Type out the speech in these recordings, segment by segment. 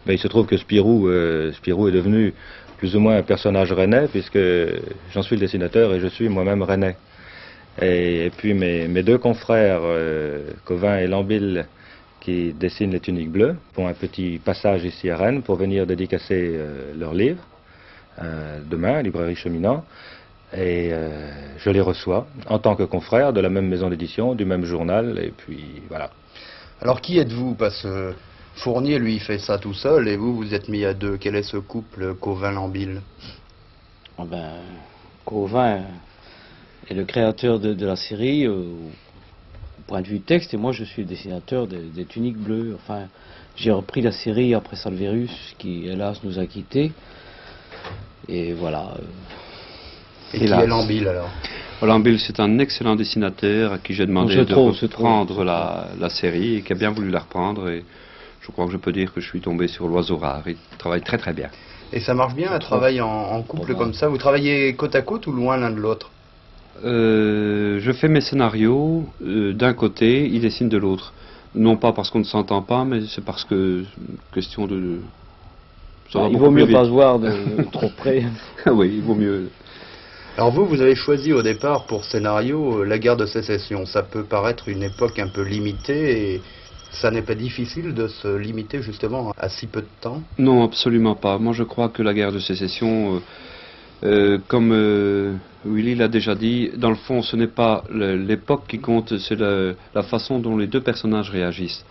Ben, il se trouve que Spirou est devenu plus ou moins un personnage rennais, puisque j'en suis le dessinateur et je suis moi-même rennais. Et puis mes deux confrères, Covin et Lambil, qui dessinent les tuniques bleues, font un petit passage ici à Rennes pour venir dédicacer leur livre, demain, à Librairie Cheminant. Et je les reçois en tant que confrères de la même maison d'édition, du même journal, et puis voilà. Alors qui êtes-vous? Parce que Fournier, lui, il fait ça tout seul, et vous, vous êtes mis à deux. Quel est ce couple Covin-Lambil? Oh ben, Covin est le créateur de la série au point de vue texte, et moi je suis le dessinateur des tuniques bleues. Enfin, j'ai repris la série après Salverus, qui hélas nous a quittés. Et voilà. Et qui est Lambil alors? Lambil, c'est un excellent dessinateur à qui j'ai demandé de reprendre la série et qui a bien voulu la reprendre. Et je crois que je peux dire que je suis tombé sur l'oiseau rare. Il travaille très très bien. Et ça marche bien, un travail en couple comme ça? Vous travaillez côte à côte ou loin l'un de l'autre? Je fais mes scénarios d'un côté, il dessine de l'autre. Non pas parce qu'on ne s'entend pas, mais c'est parce que question de... il vaut mieux pas se voir de trop près. Oui, il vaut mieux. Alors vous avez choisi au départ pour scénario la guerre de sécession. Ça peut paraître une époque un peu limitée, et ça n'est pas difficile de se limiter justement à si peu de temps? Non, absolument pas. Moi je crois que la guerre de sécession, comme Willy l'a déjà dit, dans le fond ce n'est pas l'époque qui compte, c'est la façon dont les deux personnages réagissent.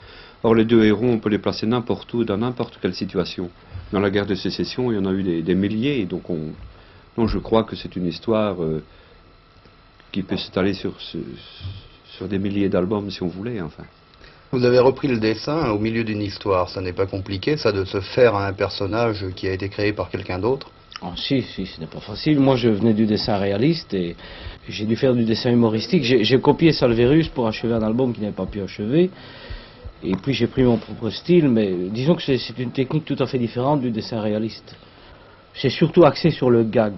Or les deux héros, on peut les placer n'importe où, dans n'importe quelle situation. Dans la guerre de sécession, il y en a eu des milliers, donc je crois que c'est une histoire qui peut s'étaler sur des milliers d'albums si on voulait, enfin. Vous avez repris le dessin au milieu d'une histoire. Ça n'est pas compliqué, ça, de se faire à un personnage qui a été créé par quelqu'un d'autre? Oh, si, ce n'est pas facile. Moi, je venais du dessin réaliste et j'ai dû faire du dessin humoristique. J'ai copié Salverus pour achever un album qui n'avait pas pu achever. Et puis j'ai pris mon propre style, mais disons que c'est une technique tout à fait différente du dessin réaliste. C'est surtout axé sur le gag.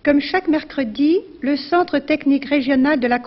Comme chaque mercredi, le Centre technique régional de la